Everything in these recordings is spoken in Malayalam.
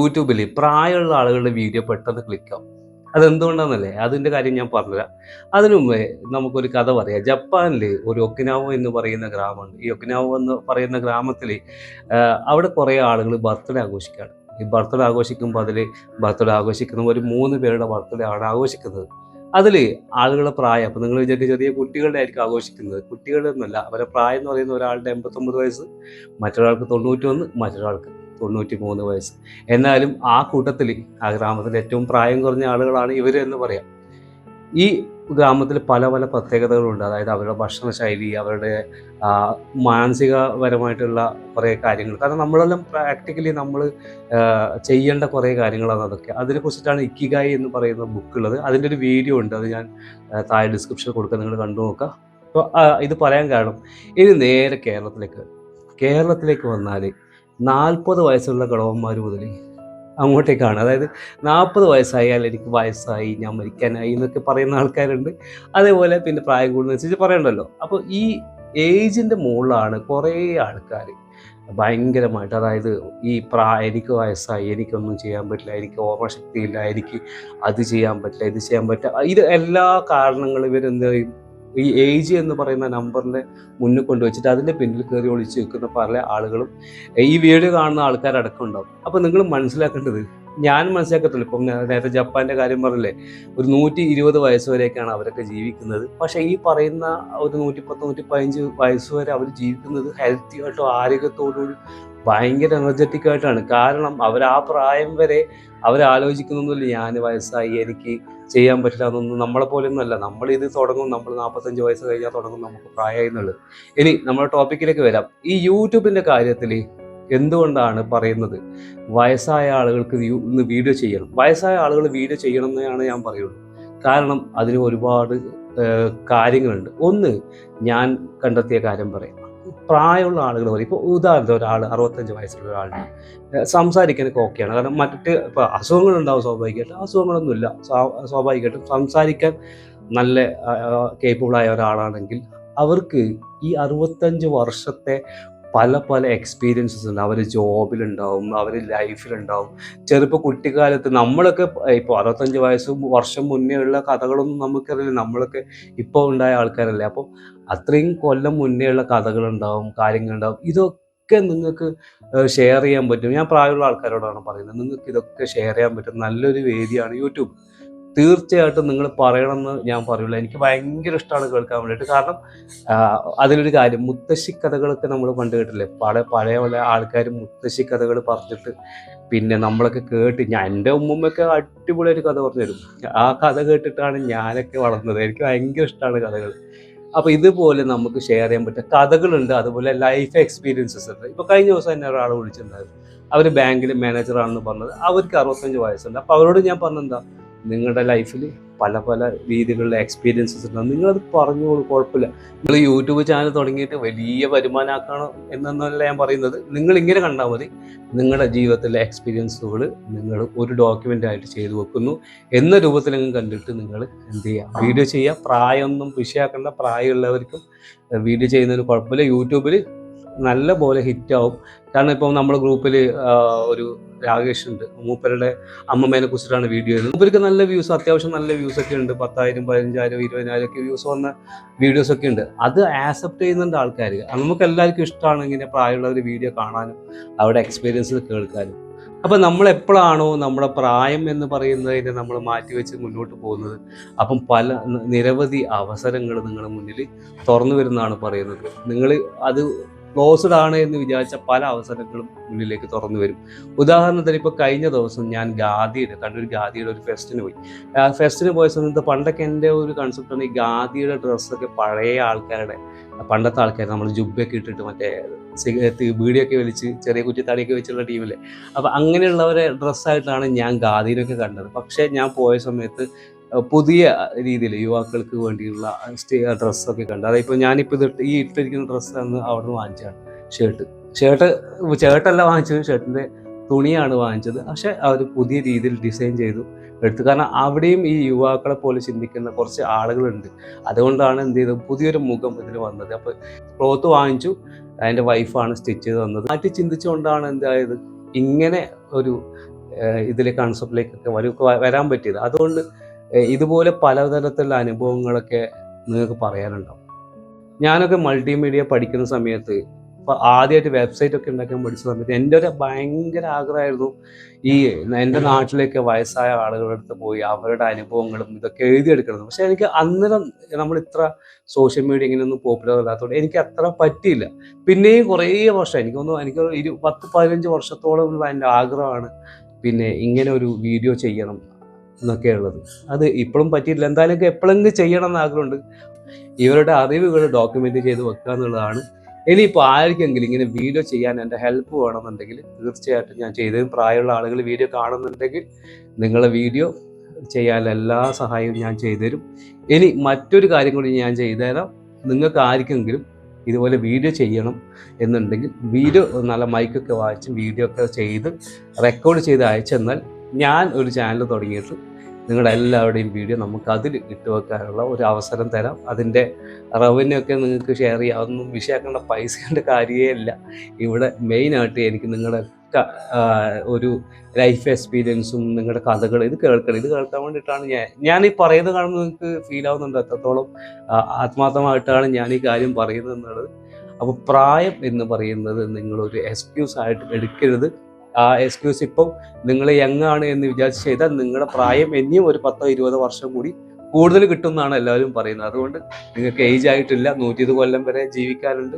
യൂട്യൂബിൽ പ്രായമുള്ള ആളുകളുടെ വീഡിയോ പെട്ടെന്ന് ക്ലിക്കാവും. അതെന്തുകൊണ്ടാണെന്നല്ലേ? അതിൻ്റെ കാര്യം ഞാൻ പറഞ്ഞുതരാം. അതിനു മുമ്പേ നമുക്കൊരു കഥ പറയാം. ജപ്പാനിൽ ഒരു ഒക്കിനാവോ എന്ന് പറയുന്ന ഗ്രാമമുണ്ട്. ഈ ഒക്കിനാവോ എന്ന് പറയുന്ന ഗ്രാമത്തിൽ അവിടെ കുറേ ആളുകൾ ബർത്ത്ഡേ ആഘോഷിക്കുകയാണ്. ഈ ബർത്ത്ഡേ ആഘോഷിക്കുമ്പോൾ ബർത്ത്ഡേ ആഘോഷിക്കുന്ന ഒരു 3 പേരുടെ ബർത്ത്ഡേ ആണ് ആഘോഷിക്കുന്നത്. അതിൽ ആളുകളുടെ പ്രായം അപ്പോൾ നിങ്ങൾ വിചാരിക്കും ചെറിയ കുട്ടികളുടെ ആയിരിക്കും ആഘോഷിക്കുന്നത്. കുട്ടികളുടെ ഒന്നുമല്ല. അവരുടെ പ്രായം എന്ന് പറയുന്നത് ഒരാളുടെ 89 വയസ്സ്, മറ്റൊരാൾക്ക് 91, മറ്റൊരാൾക്ക് 93 വയസ്സ്. എന്നാലും ആ കൂട്ടത്തിൽ ആ ഗ്രാമത്തിലെ ഏറ്റവും പ്രായം കുറഞ്ഞ ആളുകളാണ് ഇവർ എന്ന് പറയാം. ഈ ഗ്രാമത്തിൽ പല പല പ്രത്യേകതകളുണ്ട്. അതായത് അവരുടെ ഭക്ഷണ ശൈലി, അവരുടെ മാനസികപരമായിട്ടുള്ള കുറേ കാര്യങ്ങൾ. കാരണം നമ്മളെല്ലാം പ്രാക്ടിക്കലി നമ്മൾ ചെയ്യേണ്ട കുറേ കാര്യങ്ങളാണ് അതൊക്കെ. അതിനെക്കുറിച്ചിട്ടാണ് ഇക്കിഗായി എന്ന് പറയുന്ന ബുക്കുള്ളത്. അതിൻ്റെ ഒരു വീഡിയോ ഉണ്ട്. അത് ഞാൻ താഴെ ഡിസ്ക്രിപ്ഷനിൽ കൊടുക്കുക, നിങ്ങൾ കണ്ടു നോക്കുക. അപ്പോൾ ഇത് പറയാൻ കാരണം ഇനി നേരെ കേരളത്തിലേക്ക് വന്നാൽ 40 വയസ്സുള്ള കിളവന്മാർ മുതൽ അങ്ങോട്ടേക്കാണ്. അതായത് 40 വയസ്സായാൽ എനിക്ക് വയസ്സായി, ഞാൻ മരിക്കാനായി എന്നൊക്കെ പറയുന്ന ആൾക്കാരുണ്ട്. അതേപോലെ പിന്നെ പ്രായം കൂടുന്നതനുസരിച്ച് പറയണ്ടല്ലോ. അപ്പോൾ ഈ ഏജിൻ്റെ മുകളിലാണ് കുറേ ആൾക്കാർ ഭയങ്കരമായിട്ട്, അതായത് എനിക്ക് വയസ്സായി, എനിക്കൊന്നും ചെയ്യാൻ പറ്റില്ല, എനിക്ക് ഓർമ്മശക്തിയില്ല, എനിക്ക് അത് ചെയ്യാൻ പറ്റില്ല, ഇത് ചെയ്യാൻ പറ്റില്ല, ഇത് എല്ലാ കാരണങ്ങളും ഇവരെന്ത് ചെയ്യും, ഈ ഏജ് എന്ന് പറയുന്ന നമ്പറിൻ്റെ മുന്നിൽ കൊണ്ടുവച്ചിട്ട് അതിൻ്റെ പിന്നിൽ കയറി ഒളിച്ച് നിൽക്കുന്ന പല ആളുകളും ഈ വീഡിയോ കാണുന്ന ആൾക്കാരടക്കം ഉണ്ടാവും. അപ്പോൾ നിങ്ങൾ മനസ്സിലാക്കേണ്ടത്, ഞാൻ മനസ്സിലാക്കത്തില്ല, ഇപ്പം നേരത്തെ ജപ്പാൻ്റെ കാര്യം പറഞ്ഞില്ലേ, ഒരു 120 വയസ്സ് വരെയൊക്കെയാണ് അവരൊക്കെ ജീവിക്കുന്നത്. പക്ഷേ ഈ പറയുന്ന ഒരു 110, 115 വയസ്സ് വരെ അവർ ജീവിക്കുന്നത് ഹെൽത്തി ആയിട്ടോ ആരോഗ്യത്തോടും ഭയങ്കര എനർജറ്റിക് ആയിട്ടാണ്. കാരണം അവർ ആ പ്രായം വരെ അവരാലോചിക്കുന്നൊന്നുമില്ല ഞാൻ വയസ്സായി, എനിക്ക് ചെയ്യാൻ പറ്റില്ല എന്നൊന്നും. നമ്മളെ പോലെയൊന്നുമല്ല. നമ്മളിത് തുടങ്ങും, നമ്മൾ 45 വയസ്സ് കഴിഞ്ഞാൽ തുടങ്ങും നമുക്ക് പ്രായമായി എന്നുള്ളത്. ഇനി നമ്മുടെ ടോപ്പിക്കിലേക്ക് വരാം. ഈ യൂട്യൂബിൻ്റെ കാര്യത്തിൽ എന്തുകൊണ്ടാണ് പറയുന്നത് വയസ്സായ ആളുകൾക്ക് ഇന്ന് വീഡിയോ ചെയ്യണം, വയസ്സായ ആളുകൾ വീഡിയോ ചെയ്യണം എന്നാണ് ഞാൻ പറയുള്ളൂ. കാരണം അതിന് ഒരുപാട് കാര്യങ്ങളുണ്ട്. ഒന്ന്, ഞാൻ കണ്ടെത്തിയ കാര്യം പറയാം. പ്രായമുള്ള ആളുകൾ പറയും, ഇപ്പോൾ ഉദാഹരണത്തിന് ഒരാൾ 65 വയസ്സുള്ള ഒരാളിന് സംസാരിക്കാനൊക്കെ ഓക്കെയാണ്. കാരണം ഇപ്പോൾ അസുഖങ്ങളുണ്ടാവും സ്വാഭാവികമായിട്ടും, അസുഖങ്ങളൊന്നുമില്ല, സ്വാഭാവികമായിട്ടും സംസാരിക്കാൻ നല്ല കേപ്പബിളായ ഒരാളാണെങ്കിൽ അവർക്ക് ഈ 65 വർഷത്തെ പല പല എക്സ്പീരിയൻസസ് ഉണ്ട്. അവർ ജോബിലുണ്ടാവും, അവർ ലൈഫിലുണ്ടാവും. കുട്ടിക്കാലത്ത് നമ്മളൊക്കെ ഇപ്പോൾ 65 വർഷം മുന്നേ ഉള്ള കഥകളൊന്നും നമുക്കറിയില്ല. നമ്മളൊക്കെ ഇപ്പോൾ ഉണ്ടായ ആൾക്കാരല്ലേ. അപ്പോൾ അത്രയും കൊല്ലം മുന്നേ ഉള്ള കഥകളുണ്ടാവും, കാര്യങ്ങളുണ്ടാവും. ഇതൊക്കെ നിങ്ങൾക്ക് ഷെയർ ചെയ്യാൻ പറ്റും. ഞാൻ പ്രായമുള്ള ആൾക്കാരോടാണ് പറയുന്നത്, നിങ്ങൾക്ക് ഇതൊക്കെ ഷെയർ ചെയ്യാൻ പറ്റും നല്ലൊരു വേദിയാണ് യൂട്യൂബ്. തീർച്ചയായിട്ടും നിങ്ങൾ പറയണമെന്ന് ഞാൻ പറയുള്ളൂ. എനിക്ക് ഭയങ്കര ഇഷ്ടമാണ് കേൾക്കാൻ വേണ്ടിയിട്ട്. കാരണം അതിലൊരു കാര്യം, മുത്തശ്ശി കഥകളൊക്കെ നമ്മൾ പണ്ട് കേട്ടില്ലേ, പഴയ ആൾക്കാർ മുത്തശ്ശി കഥകൾ പറഞ്ഞിട്ട് പിന്നെ നമ്മളൊക്കെ കേട്ട്, എൻ്റെ ഉമ്മമ്മയൊക്കെ അടിപൊളിയായിട്ട് കഥ പറഞ്ഞു തരും. ആ കഥ കേട്ടിട്ടാണ് ഞാനൊക്കെ വളർന്നത്. എനിക്ക് ഭയങ്കര ഇഷ്ടമാണ് കഥകൾ. അപ്പോൾ ഇതുപോലെ നമുക്ക് ഷെയർ ചെയ്യാൻ പറ്റിയ കഥകളുണ്ട്. അതുപോലെ ലൈഫ് എക്സ്പീരിയൻസസ് ഉണ്ട്. ഇപ്പോൾ കഴിഞ്ഞ ദിവസം എന്നെ ഒരാൾ വിളിച്ചിട്ടുണ്ടായിരുന്നു. അവർ ബാങ്കിൽ മാനേജറാണെന്ന് പറഞ്ഞത്. അവർക്ക് 65 വയസ്സുണ്ട്. അപ്പോൾ അവരോട് ഞാൻ പറഞ്ഞെന്താ, നിങ്ങളുടെ ലൈഫിൽ പല പല രീതിയിലുള്ള എക്സ്പീരിയൻസസ് ഉണ്ടാകും, നിങ്ങളത് പറഞ്ഞോളൂ, കുഴപ്പമില്ല. നിങ്ങൾ യൂട്യൂബ് ചാനൽ തുടങ്ങിയിട്ട് വലിയ വരുമാനമാക്കണം എന്നല്ല ഞാൻ പറയുന്നത്. നിങ്ങൾ ഇങ്ങനെ കണ്ടാൽ മതി, നിങ്ങളുടെ ജീവിതത്തിലെ എക്സ്പീരിയൻസുകൾ നിങ്ങൾ ഒരു ഡോക്യുമെൻ്റ് ആയിട്ട് ചെയ്തു വെക്കുന്നു എന്ന രൂപത്തിലെങ്കിലും കണ്ടിട്ട് നിങ്ങൾ എന്ത് ചെയ്യുക, വീഡിയോ ചെയ്യുക. പ്രായമൊന്നും വിഷയമാക്കേണ്ട, പ്രായമുള്ളവർക്കും വീഡിയോ ചെയ്യുന്നതിന് കുഴപ്പമില്ല. യൂട്യൂബിൽ നല്ല പോലെ ഹിറ്റാവും. കാരണം ഇപ്പോൾ നമ്മുടെ ഗ്രൂപ്പിൽ ഒരു രാകേഷ് ഉണ്ട്, മൂപ്പരുടെ അമ്മമ്മേനെ കുറിച്ചിട്ടാണ് വീഡിയോ ചെയ്യുന്നത്. മൂപ്പർക്ക് നല്ല വ്യൂസ്, അത്യാവശ്യം നല്ല വ്യൂസൊക്കെ ഉണ്ട്. 10,000, 15,000, 20,000 ഒക്കെ വ്യൂസ് വന്ന വീഡിയോസൊക്കെ ഉണ്ട്. അത് ആക്സെപ്റ്റ് ചെയ്യുന്നുണ്ട് ആൾക്കാർ. നമുക്ക് എല്ലാവർക്കും ഇഷ്ടമാണ് ഇങ്ങനെ പ്രായമുള്ളവർ വീഡിയോ കാണാനും അവരുടെ എക്സ്പീരിയൻസ് കേൾക്കാനും. അപ്പം നമ്മളെപ്പോഴാണോ നമ്മുടെ പ്രായം എന്ന് പറയുന്നതിനെ നമ്മൾ മാറ്റിവെച്ച് മുന്നോട്ട് പോകുന്നത്, അപ്പം നിരവധി അവസരങ്ങൾ നിങ്ങളുടെ മുന്നിൽ തുറന്നു വരുന്നതാണ് പറയുന്നത്. നിങ്ങൾ അത് ക്ലോസ്ഡ് ആണ് എന്ന് വിചാരിച്ച പല അവസരങ്ങളും മുന്നിലേക്ക് തുറന്നു വരും. ഉദാഹരണത്തിന് ഇപ്പോൾ കഴിഞ്ഞ ദിവസം ഞാൻ കണ്ണൂർ ഖാദിയുടെ ഒരു ഫെസ്റ്റിന് പോയി. ഫെസ്റ്റിന് പോയ സമയത്ത് പണ്ടൊക്കെ എൻ്റെ ഒരു കൺസെപ്റ്റാണ്, ഈ ഖാദിയുടെ ഡ്രസ്സൊക്കെ പഴയ ആൾക്കാരുടെ, പണ്ടത്തെ ആൾക്കാർ നമ്മൾ ജുബ്ബയൊക്കെ ഇട്ടിട്ട് മറ്റേ ബീഡിയൊക്കെ വലിച്ച് ചെറിയ കുറ്റിത്താടിയൊക്കെ വെച്ചുള്ള ടീമില്ലേ, അപ്പോൾ അങ്ങനെയുള്ളവരെ ഡ്രസ്സായിട്ടാണ് ഞാൻ ഖാദിയിലൊക്കെ കണ്ടത്. പക്ഷേ ഞാൻ പോയ സമയത്ത് പുതിയ രീതിയിൽ യുവാക്കൾക്ക് വേണ്ടിയുള്ള ഡ്രസ്സൊക്കെ കണ്ടു. അതായത് ഞാനിപ്പോൾ ഇട്ടിരിക്കുന്ന ഡ്രസ്സാണ് അവിടെ നിന്ന് വാങ്ങിച്ചതാണ്. ഷർട്ടല്ല വാങ്ങിച്ചത്, ഷർട്ടിൻ്റെ തുണിയാണ് വാങ്ങിച്ചത്. പക്ഷേ അവർ പുതിയ രീതിയിൽ ഡിസൈൻ ചെയ്തു എടുത്തു. കാരണം അവിടെയും ഈ യുവാക്കളെ പോലെ ചിന്തിക്കുന്ന കുറച്ച് ആളുകളുണ്ട്. അതുകൊണ്ടാണ് എന്ത് ചെയ്തത്, പുതിയൊരു മുഖം ഇതിൽ വന്നത്. അപ്പോൾ ക്ലോത്ത് വാങ്ങിച്ചു, അതിൻ്റെ വൈഫാണ് സ്റ്റിച്ച് ചെയ്ത് തന്നത്. മാറ്റി ചിന്തിച്ചുകൊണ്ടാണ് എന്തായത്, ഇങ്ങനെ ഒരു ഇതിലെ കൺസെപ്റ്റിലേക്കൊക്കെ വരാൻ പറ്റിയത്. അതുകൊണ്ട് ഇതുപോലെ പലതരത്തിലുള്ള അനുഭവങ്ങളൊക്കെ നിങ്ങൾക്ക് പറയാനുണ്ടാവും. ഞാനൊക്കെ മൾട്ടിമീഡിയ പഠിക്കുന്ന സമയത്ത് ഇപ്പോൾ ആദ്യമായിട്ട് വെബ്സൈറ്റ് ഒക്കെ ഉണ്ടാക്കാൻ പഠിച്ച സമയത്ത് എൻ്റെ ഒരു ഭയങ്കര ആഗ്രഹമായിരുന്നു ഈ എൻ്റെ നാട്ടിലേക്ക് വയസ്സായ ആളുകളുടെ അടുത്ത് പോയി അവരുടെ അനുഭവങ്ങളും ഇതൊക്കെ എഴുതിയെടുക്കണം. പക്ഷെ എനിക്ക് അന്നേരം നമ്മൾ ഇത്ര സോഷ്യൽ മീഡിയ ഇങ്ങനെയൊന്നും പോപ്പുലർ അല്ലാത്തതുകൊണ്ട് എനിക്ക് അത്ര പറ്റിയില്ല. പിന്നെയും കുറേ വർഷം എനിക്ക് 10-15 വർഷത്തോളമുള്ള എൻ്റെ ആഗ്രഹമാണ് പിന്നെ ഇങ്ങനെ ഒരു വീഡിയോ ചെയ്യണം എന്നൊക്കെ ഉള്ളത്. അത് ഇപ്പോഴും പറ്റിയിട്ടില്ല. എന്തായാലും എപ്പോഴെങ്കിലും ചെയ്യണം എന്ന് ആഗ്രഹമുണ്ട്. ഇവരുടെ അറിവുകൾ ഡോക്യുമെൻ്റ് ചെയ്ത് വെക്കുക എന്നുള്ളതാണ്. ഇനിയിപ്പോൾ ആർക്കെങ്കിലും ഇങ്ങനെ വീഡിയോ ചെയ്യാൻ എൻ്റെ ഹെൽപ്പ് വേണമെന്നുണ്ടെങ്കിൽ തീർച്ചയായിട്ടും ഞാൻ ചെയ്തതും. പ്രായമുള്ള ആളുകൾ വീഡിയോ കാണുന്നുണ്ടെങ്കിൽ നിങ്ങളെ വീഡിയോ ചെയ്യാനുള്ള എല്ലാ സഹായവും ഞാൻ ചെയ്തുതരും. ഇനി മറ്റൊരു കാര്യം കൂടി ഞാൻ ചെയ്തുതരാം. നിങ്ങൾക്ക് ആർക്കെങ്കിലും ഇതുപോലെ വീഡിയോ ചെയ്യണം എന്നുണ്ടെങ്കിൽ വീഡിയോ നല്ല മൈക്കൊക്കെ വായിച്ച് വീഡിയോ ഒക്കെ ചെയ്ത് റെക്കോർഡ് ചെയ്ത് അയച്ചെന്നാൽ ഞാൻ ഒരു ചാനൽ തുടങ്ങിയിട്ട് നിങ്ങളുടെ എല്ലാവരുടെയും വീഡിയോ നമുക്ക് അതിൽ ഇട്ട് വെക്കാനുള്ള ഒരു അവസരം തരാം. അതിൻ്റെ റവന്യൂ ഒക്കെ നിങ്ങൾക്ക് ഷെയർ ചെയ്യാം. അതൊന്നും വിഷയമാക്കേണ്ട പൈസേൻ്റെ കാര്യമേ ഇല്ല. ഇവിടെ മെയിനായിട്ട് എനിക്ക് നിങ്ങളുടെ ഒരു ലൈഫ് എക്സ്പീരിയൻസും നിങ്ങളുടെ കഥകൾ ഇത് കേൾക്കാൻ വേണ്ടിയിട്ടാണ് ഞാൻ ഈ പറയുന്നത് കാണുമ്പോൾ നിങ്ങൾക്ക് ഫീൽ ആവുന്നുണ്ട് എത്രത്തോളം ആത്മാർത്ഥമായിട്ടാണ് ഞാൻ ഈ കാര്യം പറയുന്നത് എന്നുള്ളത്. അപ്പോൾ പ്രായം എന്ന് പറയുന്നത് നിങ്ങളൊരു എക്സ്ക്യൂസ് ആയിട്ട് എടുക്കരുത്. ആ എക്സ്ക്യൂസ് ഇപ്പം നിങ്ങൾ യങ് ആണ് എന്ന് വിചാരിച്ച് ചെയ്താൽ നിങ്ങളുടെ പ്രായം ഇനിയും ഒരു 10-20 വർഷം കൂടി കൂടുതൽ കിട്ടുമെന്നാണ് എല്ലാവരും പറയുന്നത്. അതുകൊണ്ട് നിങ്ങൾക്ക് ഏജ് ആയിട്ടില്ല, 120 കൊല്ലം വരെ ജീവിക്കാനുണ്ട്.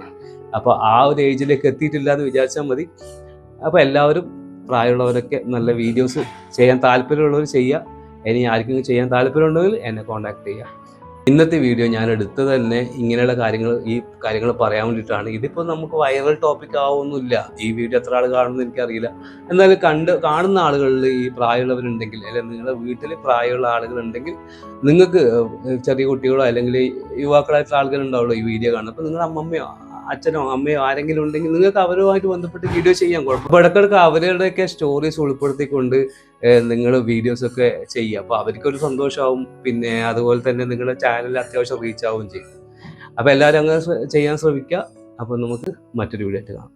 അപ്പോൾ ആ ഒരു ഏജിലേക്ക് എത്തിയിട്ടില്ല എന്ന് വിചാരിച്ചാൽ മതി. അപ്പോൾ എല്ലാവരും പ്രായമുള്ളവരൊക്കെ നല്ല വീഡിയോസ് ചെയ്യാൻ താല്പര്യമുള്ളവർ ചെയ്യുക. ഇനി ആർക്കെങ്കിലും ചെയ്യാൻ താല്പര്യമുണ്ടെങ്കിൽ എന്നെ കോൺടാക്ട് ചെയ്യുക. ഇന്നത്തെ വീഡിയോ ഞാൻ എടുത്തത് തന്നെ ഇങ്ങനെയുള്ള കാര്യങ്ങൾ പറയാൻ വേണ്ടിയിട്ടാണ്. ഇതിപ്പോൾ നമുക്ക് വൈറൽ ടോപ്പിക് ആവുമൊന്നുമില്ല. ഈ വീഡിയോ എത്ര ആൾ കാണുമെന്ന് എനിക്കറിയില്ല. എന്നാലും കാണുന്ന ആളുകളിൽ ഈ പ്രായമുള്ളവരുണ്ടെങ്കിൽ, അല്ലെങ്കിൽ നിങ്ങളുടെ വീട്ടിൽ പ്രായമുള്ള ആളുകളുണ്ടെങ്കിൽ, നിങ്ങൾക്ക് ചെറിയ കുട്ടികളോ അല്ലെങ്കിൽ യുവാക്കളായിട്ടുള്ള ആളുകളുണ്ടാവുള്ളൂ ഈ വീഡിയോ കാണുന്നത്. അപ്പോൾ നിങ്ങളുടെ അമ്മമ്മയോ അച്ഛനോ അമ്മയോ ആരെങ്കിലും ഉണ്ടെങ്കിൽ നിങ്ങൾക്ക് അവരുമായിട്ട് ബന്ധപ്പെട്ട് വീഡിയോ ചെയ്യാൻ കുഴപ്പം. അപ്പോൾ ഇടയ്ക്കിടയ്ക്ക് അവരുടെയൊക്കെ സ്റ്റോറീസ് ഉൾപ്പെടുത്തിക്കൊണ്ട് നിങ്ങൾ വീഡിയോസൊക്കെ ചെയ്യുക. അപ്പോൾ അവർക്കൊരു സന്തോഷമാവും. പിന്നെ അതുപോലെ തന്നെ നിങ്ങളുടെ ചാനൽ അത്യാവശ്യം റീച്ച് ആവുകയും ചെയ്യും. അപ്പോൾ എല്ലാവരും അങ്ങനെ ചെയ്യാൻ ശ്രമിക്കുക. അപ്പോൾ നമുക്ക് മറ്റൊരു വീഡിയോ ആയിട്ട് കാണാം.